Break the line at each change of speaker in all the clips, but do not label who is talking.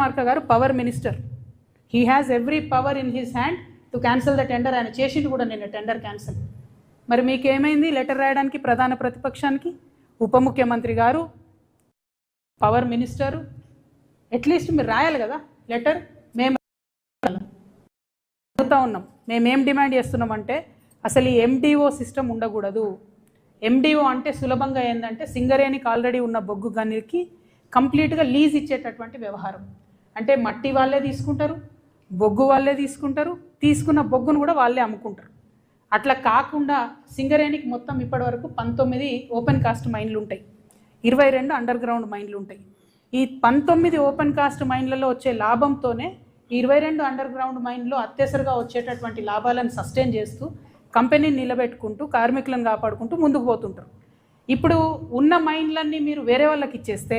మార్క గారు power minister. He has every power in his hand to cancel the tender. ఆయన చేసిండు కూడా నేను టెండర్ క్యాన్సిల్. మరి మీకేమైంది లెటర్ రాయడానికి? ప్రధాన ప్రతిపక్షానికి ఉప ముఖ్యమంత్రి గారు, పవర్ మినిస్టరు, అట్లీస్ట్ మీరు రాయాలి కదా లెటర్. మేము అడుగుతా ఉన్నాం, మేమేం డిమాండ్ చేస్తున్నామంటే అసలు ఈ ఎండిఓ సిస్టమ్ ఉండకూడదు. ఎండిఓ అంటే సులభంగా ఏంటంటే సింగరేణికి ఆల్రెడీ ఉన్న బొగ్గు గనికి కంప్లీట్గా లీజ్ ఇచ్చేటటువంటి వ్యవహారం. అంటే మట్టి వాళ్ళే తీసుకుంటారు, బొగ్గు వాళ్ళే తీసుకుంటారు, తీసుకున్న బొగ్గును కూడా వాళ్ళే అమ్ముకుంటారు. అట్లా కాకుండా సింగరేణికి మొత్తం ఇప్పటి వరకు 19 ఓపెన్ కాస్ట్ మైన్లు ఉంటాయి, 22 అండర్ గ్రౌండ్ మైన్లు ఉంటాయి. ఈ 19 ఓపెన్ కాస్ట్ మైన్లలో వచ్చే లాభంతోనే 22 అండర్ గ్రౌండ్ మైన్లో అత్యవసరంగా వచ్చేటటువంటి లాభాలను సస్టైన్ చేస్తూ కంపెనీని నిలబెట్టుకుంటూ కార్మికులను కాపాడుకుంటూ ముందుకు పోతుంటారు. ఇప్పుడు ఉన్న మైన్లన్నీ మీరు వేరే వాళ్ళకి ఇచ్చేస్తే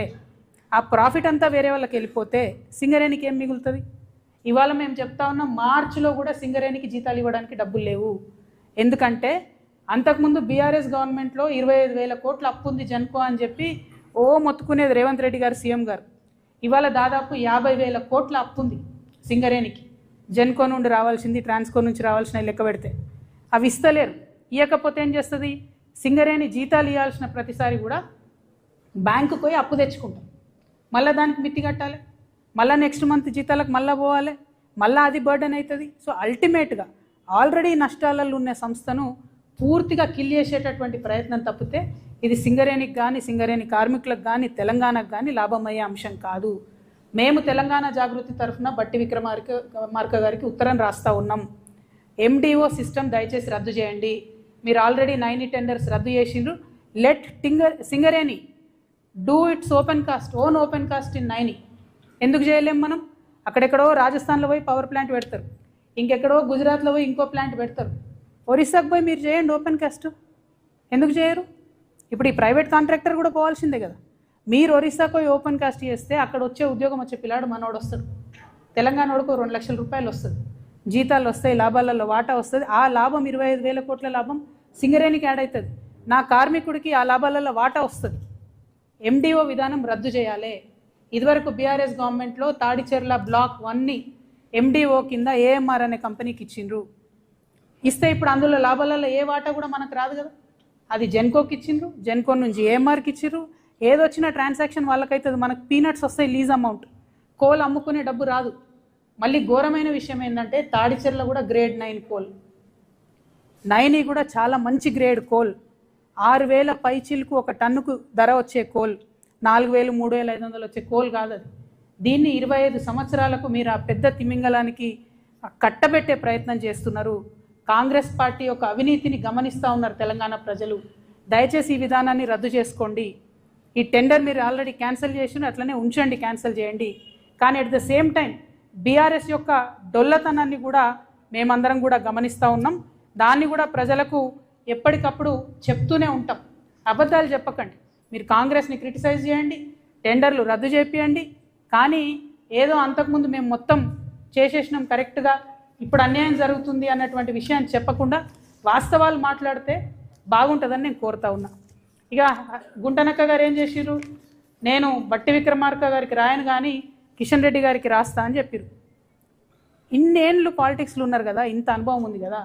ఆ ప్రాఫిట్ అంతా వేరే వాళ్ళకి వెళ్ళిపోతే సింగరేణికి ఏం మిగులుతుంది? ఇవాళ మేము చెప్తా ఉన్నాం, మార్చిలో కూడా సింగరేణికి జీతాలు ఇవ్వడానికి డబ్బులు లేవు. ఎందుకంటే అంతకుముందు బీఆర్ఎస్ గవర్నమెంట్లో 25,000 కోట్ల అప్పు ఉంది జెన్కో అని చెప్పి మొత్తుకునేది రేవంత్ రెడ్డి గారు సీఎం గారు. ఇవాళ దాదాపు 50,000 కోట్ల అప్పు ఉంది సింగరేణికి. జెన్కో నుండి రావాల్సింది, ట్రాన్స్కో నుంచి రావాల్సిన లెక్క పెడితే అవి ఇస్తలేరు. ఇవ్వకపోతే ఏం చేస్తుంది? సింగరేణి జీతాలు ఇవ్వాల్సిన ప్రతిసారి కూడా బ్యాంకుకు పోయి అప్పు తెచ్చుకుంటాం, మళ్ళీ దానికి మిత్తి కట్టాలి, మళ్ళీ నెక్స్ట్ మంత్ జీతాలకు మళ్ళీ పోవాలి, మళ్ళీ అది బర్డెన్ అవుతుంది. సో అల్టిమేట్గా ఆల్రెడీ నష్టాలలో ఉన్న సంస్థను పూర్తిగా కిల్ చేసేటటువంటి ప్రయత్నం తప్పితే ఇది సింగరేణికి కానీ, సింగరేణి కార్మికులకు కానీ, తెలంగాణకు కానీ లాభమయ్యే అంశం కాదు. మేము తెలంగాణ జాగృతి తరఫున బట్టి విక్రమార్క గారికి ఉత్తరం రాస్తూ ఉన్నాం. ఎండిఓ సిస్టమ్ దయచేసి రద్దు చేయండి. మీరు ఆల్రెడీ 9 టెండర్స్ రద్దు చేసిండ్రు. Let Singareni do it's open cast in 9. ఎందుకు చేయలేం మనం? అక్కడెక్కడో రాజస్థాన్లో పోయి పవర్ ప్లాంట్ పెడతారు, ఇంకెక్కడో గుజరాత్లో పోయి ఇంకో ప్లాంట్ పెడతారు. ఒరిస్సాకు పోయి మీరు చేయండి ఓపెన్ కాస్ట్. ఎందుకు చేయరు? ఇప్పుడు ఈ ప్రైవేట్ కాంట్రాక్టర్ కూడా పోవాల్సిందే కదా. మీరు ఒరిస్సాకు పోయి ఓపెన్ కాస్ట్ చేస్తే అక్కడ వచ్చే ఉద్యోగం వచ్చే పిల్లాడు మనోడు వస్తాడు. తెలంగాణోడుకు 2 లక్షల రూపాయలు వస్తుంది, జీతాలు వస్తాయి, లాభాలలో వాటా వస్తుంది. ఆ లాభం 25,000 కోట్ల లాభం సింగరేణికి యాడ్ అవుతుంది. నా కార్మికుడికి ఆ లాభాలలో వాటా వస్తుంది. ఎండిఓ విధానం రద్దు చేయాలి. ఇదివరకు బీఆర్ఎస్ గవర్నమెంట్లో తాడిచెర్ల బ్లాక్ 1ని ఎండిఓ కింద ఏఎంఆర్ అనే కంపెనీకి ఇచ్చిండ్రు. ఇస్తే ఇప్పుడు అందులో లాభాలలో ఏ వాటా కూడా మనకు రాదు కదా. అది జెన్కోకి ఇచ్చిండ్రు, జెన్కో నుంచి ఏఎంఆర్కి ఇచ్చిండ్రు. ఏదొచ్చిన ట్రాన్సాక్షన్ వాళ్ళకైతుంది, మనకు పీనట్స్ వస్తాయి లీజ్ అమౌంట్. కోల్ అమ్ముకునే డబ్బు రాదు. మళ్ళీ ఘోరమైన విషయం ఏంటంటే తాడిచెర్ల కూడా గ్రేడ్ 9 కోల్, 9 కూడా చాలా మంచి గ్రేడ్ కోల్. 6,000 పైచిలకు ఒక టన్నుకు ధర వచ్చే కోల్, 4,000 3,500 వచ్చే కోల్ కాదు అది. దీన్ని 25 సంవత్సరాలకు మీరు ఆ పెద్ద తిమింగలానికి కట్టబెట్టే ప్రయత్నం చేస్తున్నారు. కాంగ్రెస్ పార్టీ యొక్క అవినీతిని గమనిస్తూ ఉన్నారు తెలంగాణ ప్రజలు. దయచేసి ఈ విధానాన్ని రద్దు చేసుకోండి. ఈ టెండర్ మీరు ఆల్రెడీ క్యాన్సిల్ చేసి అట్లనే ఉంచండి, క్యాన్సిల్ చేయండి. కానీ at the same time BRS యొక్క డొల్లతనాన్ని కూడా మేమందరం కూడా గమనిస్తూ ఉన్నాం. దాన్ని కూడా ప్రజలకు ఎప్పటికప్పుడు చెప్తూనే ఉంటాం. అబద్ధాలు చెప్పకండి. మీరు కాంగ్రెస్ని క్రిటిసైజ్ చేయండి, టెండర్లు రద్దు చేపియండి. కానీ ఏదో అంతకుముందు మేము మొత్తం చేసేసినాం కరెక్ట్గా, ఇప్పుడు అన్యాయం జరుగుతుంది అన్నటువంటి విషయాన్ని చెప్పకుండా వాస్తవాలు మాట్లాడితే బాగుంటుందని నేను కోరుతా ఉన్నా. ఇక గుంటనక్క గారు ఏం చేసిర్రు? నేను బట్టి విక్రమార్క గారికి రాయను కానీ కిషన్ రెడ్డి గారికి రాస్తా అని చెప్పారు. ఇన్నేళ్ళు పాలిటిక్స్లో ఉన్నారు కదా, ఇంత అనుభవం ఉంది కదా.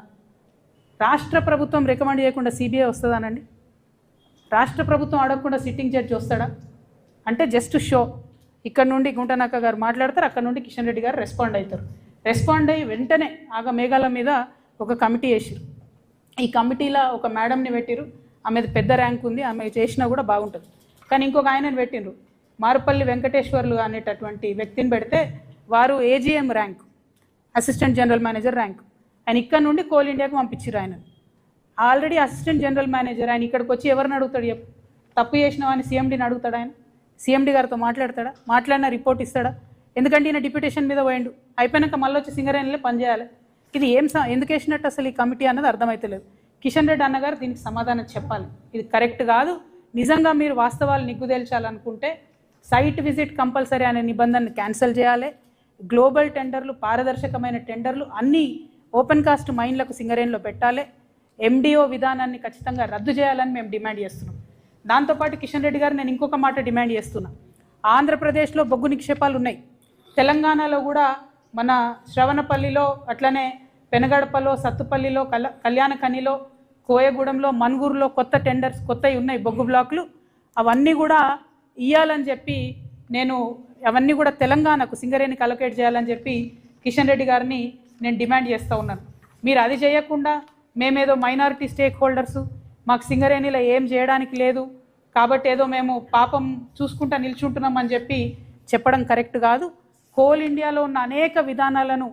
రాష్ట్ర ప్రభుత్వం రికమెండ్ చేయకుండా సిబిఐ వస్తుందానండి? రాష్ట్ర ప్రభుత్వం అడగకుండా సిట్టింగ్ జడ్జి వస్తాడా? అంటే జస్ట్ షో. ఇక్కడ నుండి గుంటనక్క గారు మాట్లాడతారు, అక్కడ నుండి కిషన్ రెడ్డి గారు రెస్పాండ్ అవుతారు. రెస్పాండ్ అయ్యి వెంటనే మేఘాల మీద ఒక కమిటీ వేసారు. ఈ కమిటీలో ఒక మేడంని పెట్టిరు, ఆమె పెద్ద ర్యాంక్ ఉంది, ఆమె చేసినా కూడా బాగుంటుంది. కానీ ఇంకొక ఆయనని పెట్టిండ్రు, మారుపల్లి వెంకటేశ్వర్లు అనేటటువంటి వ్యక్తిని పెడితే వారు AGM rank, assistant general manager rank. ఆయన ఇక్కడ నుండి కోల్ ఇండియాకు పంపించారు. ఆయన ఆల్రెడీ అసిస్టెంట్ జనరల్ మేనేజర్. ఆయన ఇక్కడికి వచ్చి ఎవరిని అడుగుతాడు? తప్పు చేసినావు అని సీఎండీని అడుగుతాడు. ఆయన సీఎండీ గారితో మాట్లాడతాడా? మాట్లాడిన రిపోర్ట్ ఇస్తాడా? ఎందుకంటే ఈయన డిప్యూటేషన్ మీద పోయిండు, అయిపోయినాక మళ్ళీ వచ్చి సింగరేణిలో పనిచేయాలి. ఇది ఎందుకు వేసినట్టు అసలు ఈ కమిటీ అన్నది అర్థమవుతలేదు. కిషన్ రెడ్డి అన్నగారు దీనికి సమాధానం చెప్పాలి. ఇది కరెక్ట్ కాదు. నిజంగా మీరు వాస్తవాలు నిగ్గుదేల్చాలనుకుంటే సైట్ విజిట్ కంపల్సరీ అనే నిబంధనను క్యాన్సిల్ చేయాలి. గ్లోబల్ టెండర్లు, పారదర్శకమైన టెండర్లు అన్నీ ఓపెన్ కాస్ట్ మైన్లకు సింగరేణిలో పెట్టాలి. ఎండిఓ విధానాన్ని ఖచ్చితంగా రద్దు చేయాలని మేము డిమాండ్ చేస్తున్నాం. దాంతోపాటు కిషన్ రెడ్డి గారు నేను ఇంకొక మాట డిమాండ్ చేస్తున్నా. ఆంధ్రప్రదేశ్లో బొగ్గు నిక్షేపాలు ఉన్నాయి, తెలంగాణలో కూడా మన శ్రవణపల్లిలో, అట్లనే పెనగడపలో, సత్తుపల్లిలో, కళ్యాణకనిలో, కోయగూడెంలో, మన్గూరులో కొత్త టెండర్స్ కొత్తవి ఉన్నాయి, బొగ్గు బ్లాకులు. అవన్నీ కూడా ఇవ్వాలని చెప్పి నేను అవన్నీ కూడా తెలంగాణకు సింగరేణికి అలొకేట్ చేయాలని చెప్పి కిషన్ రెడ్డి గారిని నేను డిమాండ్ చేస్తూ ఉన్నాను. మీరు అది చేయకుండా మేమేదో మైనారిటీ స్టేక్ హోల్డర్సు, మాకు సింగరేణిలో ఏం చేయడానికి లేదు కాబట్టి ఏదో మేము పాపం చూసుకుంటా నిల్చుంటున్నాం అని చెప్పి చెప్పడం కరెక్ట్ కాదు. కోల్ ఇండియాలో ఉన్న అనేక విధానాలను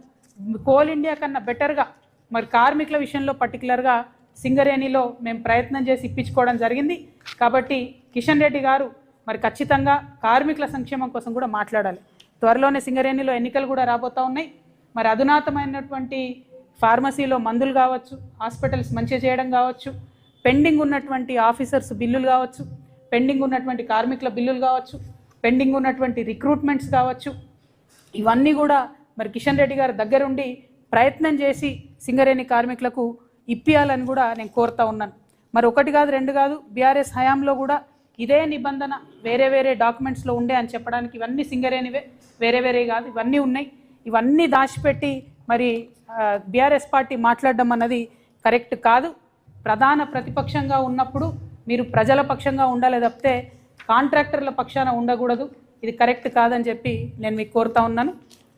కోల్ ఇండియా కన్నా బెటర్గా మరి కార్మికుల విషయంలో పర్టికులర్గా సింగరేణిలో మేము ప్రయత్నం చేసి ఇప్పించుకోవడం జరిగింది. కాబట్టి కిషన్ రెడ్డి గారు మరి ఖచ్చితంగా కార్మికుల సంక్షేమం కోసం కూడా మాట్లాడాలి. త్వరలోనే సింగరేణిలో ఎన్నికలు కూడా రాబోతూ ఉన్నాయి. మరి అధునాతమైనటువంటి ఫార్మసీలో మందులు కావచ్చు, హాస్పిటల్స్ మంచిగా చేయడం కావచ్చు, పెండింగ్ ఉన్నటువంటి ఆఫీసర్స్ బిల్లులు కావచ్చు, పెండింగ్ ఉన్నటువంటి కార్మికుల బిల్లులు కావచ్చు, పెండింగ్ ఉన్నటువంటి రిక్రూట్మెంట్స్ కావచ్చు, ఇవన్నీ కూడా మరి కిషన్ రెడ్డి గారి దగ్గరుండి ప్రయత్నం చేసి సింగరేణి కార్మికులకు ఇప్పియాలని కూడా నేను కోరుతా ఉన్నాను. మరి ఒకటి కాదు, రెండు కాదు, బీఆర్ఎస్ హయాంలో కూడా ఇదే నిబంధన వేరే వేరే డాక్యుమెంట్స్లో ఉండే అని చెప్పడానికి ఇవన్నీ సింగరేణివే, వేరే వేరే కాదు, ఇవన్నీ ఉన్నాయి. ఇవన్నీ దాచిపెట్టి మరి బీఆర్ఎస్ పార్టీ మాట్లాడడం అన్నది కరెక్ట్ కాదు. ప్రధాన ప్రతిపక్షంగా ఉన్నప్పుడు మీరు ప్రజల పక్షంగా ఉండాలి తప్పితే కాంట్రాక్టర్ల పక్షాన ఉండకూడదు. ఇది కరెక్ట్ కాదని చెప్పి నేను మీకు కోరుతా ఉన్నాను.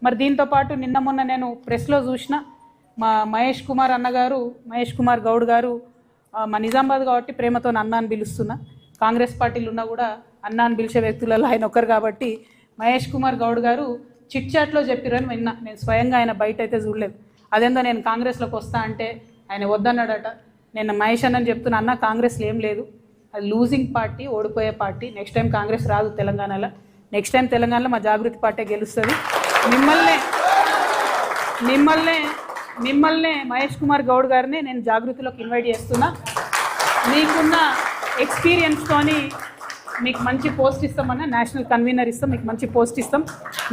మరి దీంతోపాటు నిన్న మొన్న నేను ప్రెస్లో చూసిన మా మహేష్ కుమార్ గౌడ్ గారు మా నిజామాబాద్ కాబట్టి ప్రేమతో అన్న అని పిలుస్తున్నా, కాంగ్రెస్ పార్టీలు ఉన్నా కూడా అన్న అని పిలిచే వ్యక్తులలో ఆయన ఒక్కరు కాబట్టి మహేష్ కుమార్ గౌడ్ గారు చిట్ చాట్లో చెప్పిరని విన్నా. నేను స్వయంగా ఆయన బయట అయితే చూడలేదు. అదేందో నేను కాంగ్రెస్లోకి వస్తా అంటే ఆయన వద్దన్నాడట. నేను మహేష్ అన్నని చెప్తున్నా, అన్న కాంగ్రెస్లో ఏం లేదు, అది లూజింగ్ పార్టీ, ఓడిపోయే పార్టీ. నెక్స్ట్ టైం కాంగ్రెస్ రాదు తెలంగాణలో. నెక్స్ట్ టైం తెలంగాణలో మా జాగృతి పార్టీ గెలుస్తుంది. మిమ్మల్నే మహేష్ కుమార్ గౌడ్ గారిని నేను జాగృతిలోకి ఇన్వైట్ చేస్తున్నా. మీకున్న ఎక్స్పీరియన్స్తోని మీకు మంచి పోస్ట్ ఇస్తామన్నా, నేషనల్ కన్వీనర్ ఇస్తాం, మీకు మంచి పోస్ట్ ఇస్తాం,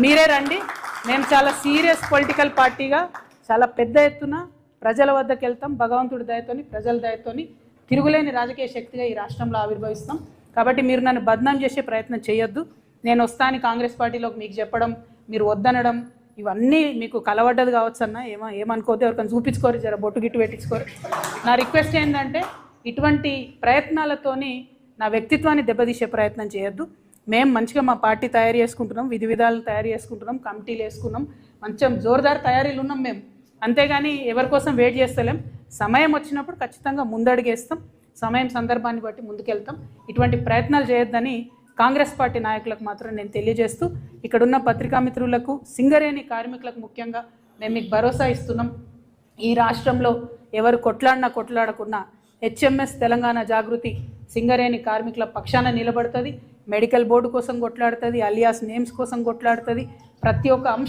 మీరే రండి. మేము చాలా సీరియస్ పొలిటికల్ పార్టీగా చాలా పెద్ద ఎత్తున ప్రజల వద్దకు వెళ్తాం. భగవంతుడి దయతోని, ప్రజల దయతోని తిరుగులేని రాజకీయ శక్తిగా ఈ రాష్ట్రంలో ఆవిర్భవిస్తాం. కాబట్టి మీరు నన్ను బద్నాం చేసే ప్రయత్నం చేయొద్దు. నేను వస్తాను కాంగ్రెస్ పార్టీలోకి మీకు చెప్పడం, మీరు వద్దనడం, ఇవన్నీ మీకు కలవడ్డది కావచ్చు అన్న. ఏమనుకోతే ఎవరికైనా చూపించుకోరు, జర బొట్టు గిట్టు పెట్టించుకోరు. నా రిక్వెస్ట్ ఏంటంటే ఇటువంటి ప్రయత్నాలతోని నా వ్యక్తిత్వాన్ని దెబ్బతీసే ప్రయత్నం చేయొద్దు. మేము మంచిగా మా పార్టీ తయారు చేసుకుంటున్నాం, విధి విధాలను తయారు చేసుకుంటున్నాం, కమిటీలు వేసుకున్నాం, మంచి జోరుదారు తయారీలు ఉన్నాం మేము. అంతేగాని ఎవరి కోసం వెయిట్ చేస్తలేం. సమయం వచ్చినప్పుడు ఖచ్చితంగా ముందడుగేస్తాం, సమయం సందర్భాన్ని బట్టి ముందుకెళ్తాం. ఇటువంటి ప్రయత్నాలు చేయొద్దని కాంగ్రెస్ పార్టీ నాయకులకు మాత్రం నేను తెలియజేస్తూ, ఇక్కడున్న పత్రికా మిత్రులకు, సింగరేణి కార్మికులకు ముఖ్యంగా మేము మీకు భరోసా ఇస్తున్నాం. ఈ రాష్ట్రంలో ఎవరు కొట్లాడకున్నా హెచ్ఎంఎస్ తెలంగాణ జాగృతి సింగరేణి కార్మికుల పక్షాన నిలబడుతుంది. మెడికల్ బోర్డు కోసం కొట్లాడుతుంది, అలియాస్ నేమ్స్ కోసం కొట్లాడుతుంది. ప్రతి ఒక్క